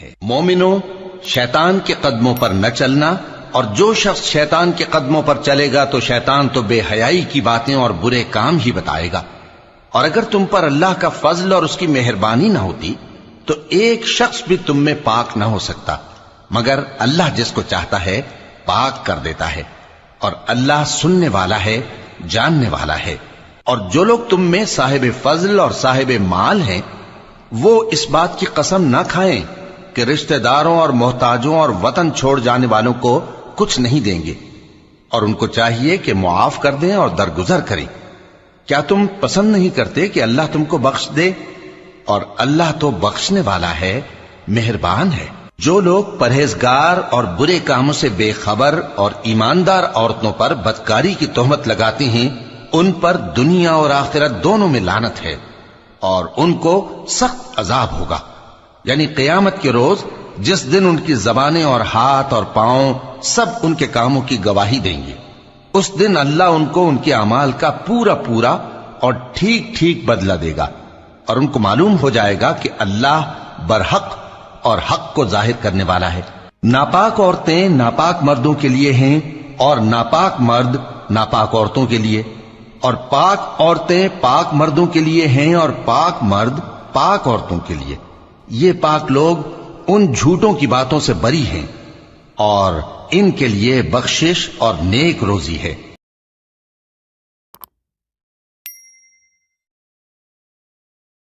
ہے۔ مومنو، شیطان کے قدموں پر نہ چلنا، اور جو شخص شیطان کے قدموں پر چلے گا تو شیطان تو بے حیائی کی باتیں اور برے کام ہی بتائے گا۔ اور اگر تم پر اللہ کا فضل اور اس کی مہربانی نہ ہوتی تو ایک شخص بھی تم میں پاک نہ ہو سکتا، مگر اللہ جس کو چاہتا ہے پاک کر دیتا ہے، اور اللہ سننے والا ہے، جاننے والا ہے۔ اور جو لوگ تم میں صاحب فضل اور صاحب مال ہیں وہ اس بات کی قسم نہ کھائیں کہ رشتہ داروں اور محتاجوں اور وطن چھوڑ جانے والوں کو کچھ نہیں دیں گے، اور ان کو چاہیے کہ معاف کر دیں اور درگزر کریں۔ کیا تم پسند نہیں کرتے کہ اللہ تم کو بخش دے؟ اور اللہ تو بخشنے والا ہے، مہربان ہے۔ جو لوگ پرہیزگار اور برے کاموں سے بے خبر اور ایماندار عورتوں پر بدکاری کی تہمت لگاتے ہیں ان پر دنیا اور آخرت دونوں میں لعنت ہے، اور ان کو سخت عذاب ہوگا، یعنی قیامت کے روز جس دن ان کی زبانیں اور ہاتھ اور پاؤں سب ان کے کاموں کی گواہی دیں گے۔ اس دن اللہ ان کو ان کے اعمال کا پورا پورا اور ٹھیک ٹھیک بدلہ دے گا، اور ان کو معلوم ہو جائے گا کہ اللہ برحق اور حق کو ظاہر کرنے والا ہے۔ ناپاک عورتیں ناپاک مردوں کے لیے ہیں، اور ناپاک مرد ناپاک عورتوں کے لیے، اور پاک عورتیں پاک مردوں کے لیے ہیں، اور پاک مرد پاک عورتوں کے لیے۔ یہ پاک لوگ ان جھوٹوں کی باتوں سے بری ہیں، اور ان کے لیے بخشش اور نیک روزی ہے۔